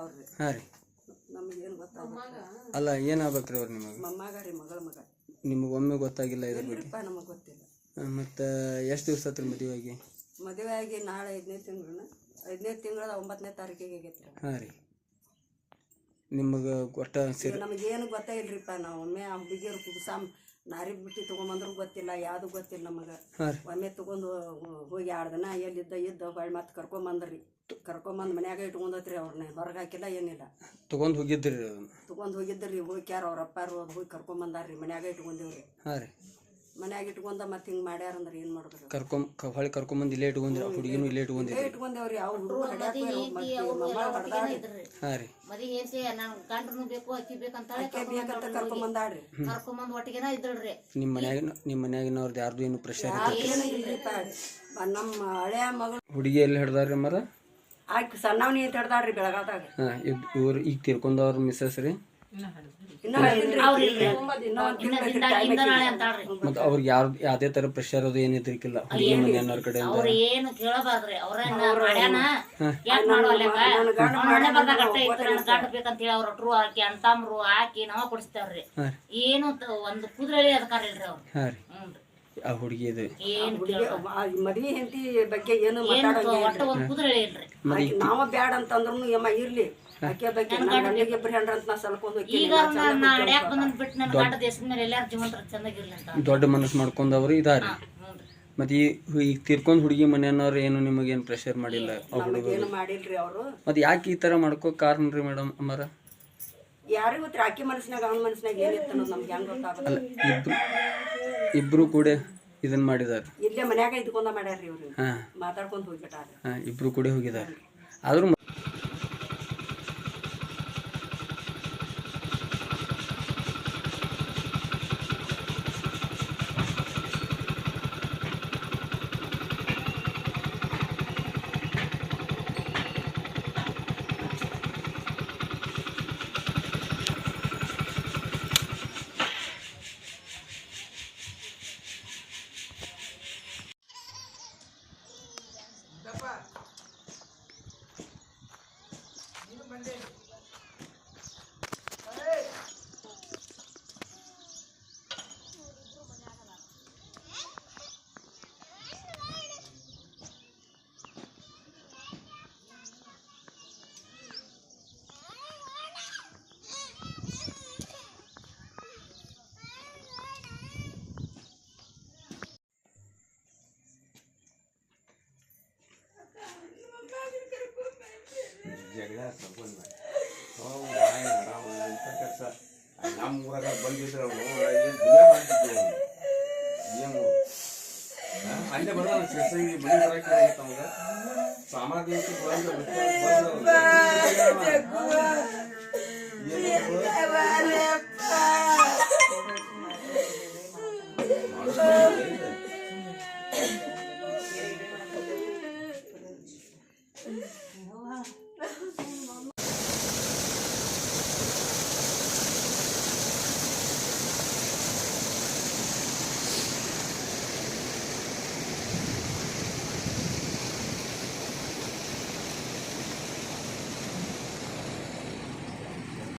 ಅವ್ರಿ. ಹಾಂ ರೀ. ನಮಗೇನು ಗೊತ್ತಾಗಲ್ಲ. ಅಲ್ಲ ಏನಾಗ್ಬೇಕ್ರಿ ಅವ್ರು ನಿಮಗೆ? ಮೊಮ್ಮಗ ರೀ, ಮಗಳ ಮಗ. ನಿಮಗೆ ಒಮ್ಮೆ ಗೊತ್ತಾಗಿಲ್ಲ ಇದ್ರ ಬಗ್ಗೆ? ನಮಗೆ ಗೊತ್ತಿಲ್ಲ. ಮತ್ತು ಎಷ್ಟು ದಿವಸ ಆತ್ರಿ ಮದುವೆ ಆಗಿ? ಮದುವೆ ಆಗಿ ನಾಳೆ 5ನೇ ತಿಂಗಳ 9ನೇ ತಾರೀಕಿಗೆ ಆಗೈತ್ರಿ. ಹಾಂ ರೀ. ನಿಮಗೆ ಒಟ್ಟ ಸೇರಿ ನಮಗೇನು ಗೊತ್ತೇ ಇಲ್ರಿಪ್ಪ. ನಾವು ಒಮ್ಮೆ ಆ ಹುಡುಗಿಯರು ಕುಗ್ಸ ನಾರಿ ಬಿಟ್ಟು ತೊಗೊಂಬಂದ್ರು ಗೊತ್ತಿಲ್ಲ, ಯಾವುದು ಗೊತ್ತಿಲ್ಲ ನಮಗೆ. ಒಮ್ಮೆ ತೊಗೊಂಡು ಹೋಗಿ 2 ದಿನ ಎಲ್ಲಿದ್ದ ಹೊಳ್ಳಿ ಮತ್ತೆ ಕರ್ಕೊಂಬಂದ್ರಿ. ಕರ್ಕೊಂಬಂದು ಮನ್ಯಾಗ ಇಟ್ಕೊಂಡತ್ರಿ. ಅವ್ರನ್ನ ಹೊರಗೆ ಹಾಕಿಲ್ಲ, ಏನಿಲ್ಲ. ತೊಗೊಂಡು ಹೋಗಿದ್ರಿ? ತೊಗೊಂಡು ಹೋಗಿದ್ರಿ. ಹೋಗ್ಯಾರ ಅವ್ರ ಅಪ್ಪಾರು ಹೋಗಿ ಕರ್ಕೊಂಬಂದಾರ್ರಿ. ಮನ್ಯಾಗ ಇಟ್ಕೊಂಡೇವ್ರಿ. ಹಾಂ ರೀ. ಮನ್ಯಾಗ ಇಟ್ಕೊಂಡ ಮತ್ತೆ ಹಿಂಗೆ ಮಾಡ್ಯಾರಂದ್ರೆ ಏನು ಮಾಡ್ಬೇಕು? ಹೊಳ್ಳಿ ಕರ್ಕೊಂಬಂದು ಇಲ್ಲೇ ಇಟ್ಕೊಂಡ್ರಿ? ಹುಡುಗಿನೂ ಇಲ್ಲೇ ಇಟ್ಕೊಂಡೇವ್ರಿ. ಅವ್ರು ಹುಡುಗ ಹಡ್ಯಾಕ ಹಾಂ ರೀ. ಕರ್ಕೊಂಬಂದಾಡ್ರಿ. ನಿಮ್ಮ ಮನ್ಯಾಗಿನವ್ರದ್ದು ಯಾರ್ದು ಏನು ಪ್ರೆಷರ್ ಇಲ್ರಿಪ್ಪ. ನಮ್ಮ ಹಳೆಯ ಮಗಳು ಹುಡುಗಿ ಎಲ್ಲಿ ಹಿಡ್ದಾರ್ರಿ ಮರ? ಆಕೆ ಸಣ್ಣವನಿ ಅಂತ ಹಿಡ್ದಾಡ್ರಿ ಬೆಳಗಾದಾಗ. ಹಾಂ. ಇವ್ರು ಈಗ ತೀರ್ಕೊಂಡವ್ರ ಮಿಸ್ಸಸ್ ರೀ? ಮತ್ತೆ ಅವ್ರಿಗೆ ಯಾವ್ದೇ ತರ ಪ್ರೆಷರ್ ಅದು ಏನಿದ್ರಿಕಿಲ್ಲ ಹುಡುಗಿ ಮನೆಯವ್ರ ಕಡೆಯಿಂದ? ಏನು ಕೇಳಬಾರ್ದ್ರಿ. ಗಂಡ ಬೇಕಂತೇಳಿ ಅವ್ರ ಒಟ್ರು ಹಾಕಿ ಅಂತಮ್ರು ಹಾಕಿ ನಾವ ಕೊಡಿಸ್ತೇವ್ರಿ. ಏನು ಒಂದು ಕುದುರೆ ಅಧಿಕಾರ ಇಲ್ರಿ ಅವ್ರು. ಹಾಂ ರೀ. ಆ ಹುಡುಗಿ ಇದು ಮದ್ವಿ ಹೆಂಡತಿ ಬಗ್ಗೆ ಏನು ಮಾತಾಡೋ ಕುದುರೆ ಇಲ್ರಿ. ನಾವ ಬ್ಯಾಡ ಅಂತಂದ್ರು ಯಮ್ಮ ಇರ್ಲಿ ಆಕೆ ಬಗ್ಗೆ ಇಬ್ರು ಹೆಂಡ್ರ ಅಂತ ನಾ ಸಲ್ಕೊಂಡು ದೊಡ್ಡ ಮನಸ್ಸು ಮಾಡ್ಕೊಂಡವ್ರು ಇದಾರೆ. ಮತ್ತೆ ಈಗ ತೀರ್ಕೊಂಡ್ ಹುಡುಗಿ ಮನೆಯವ್ರು ಏನು ನಿಮಗೇನು ಪ್ರೆಷರ್ ಮಾಡಿಲ್ಲ? ಏನು ಮಾಡಿಲ್ರಿ ಅವರು. ಮತ್ತೆ ಯಾಕೆ ಈ ತರ ಮಾಡ್ಕೋ ಕಾರಣ ರೀ ಮೇಡಮ್ ಅಮ್ಮಾರ? ಯಾರಿಗೂ ಗೊತ್ತ್ರಿ ಆಕೆ ಮನಸ್ಸಿನಾಗ ಅವನ ಮನಸ್ಸಿನಾಗ ಏನಿತ್ತು ಅನ್ನೋದು ನಮ್ಗೆ ಹೆಂಗ್ ಗೊತ್ತಾಗಲ್ಲ. ಇಬ್ರು ಕೂಡ ಇದನ್ನ ಮಾಡಿದಾರೆ. ಇಲ್ಲೇ ಮನ್ಯಾಗ ಇದ್ಕೊಂಡ ಮಾಡ್ಯಾರ್ರಿ ಇವ್ರು. ಮಾತಾಡ್ಕೊಂಡು ಹೋಗ್ಬಿಟ್ಟಾರ. ಇಬ್ರು ಕೂಡ ಹೋಗಿದ್ದಾರೆ. ಆದ್ರೂ ನಮ್ಮೂರಾಗ ಬಂದಿದ್ರು ಏನು ಅಲ್ಲೇ ಬರೋಣ ಮನೆ ಬರಕ್ಕೆ ಸಾಮಾನ್ಯ ಬಂದು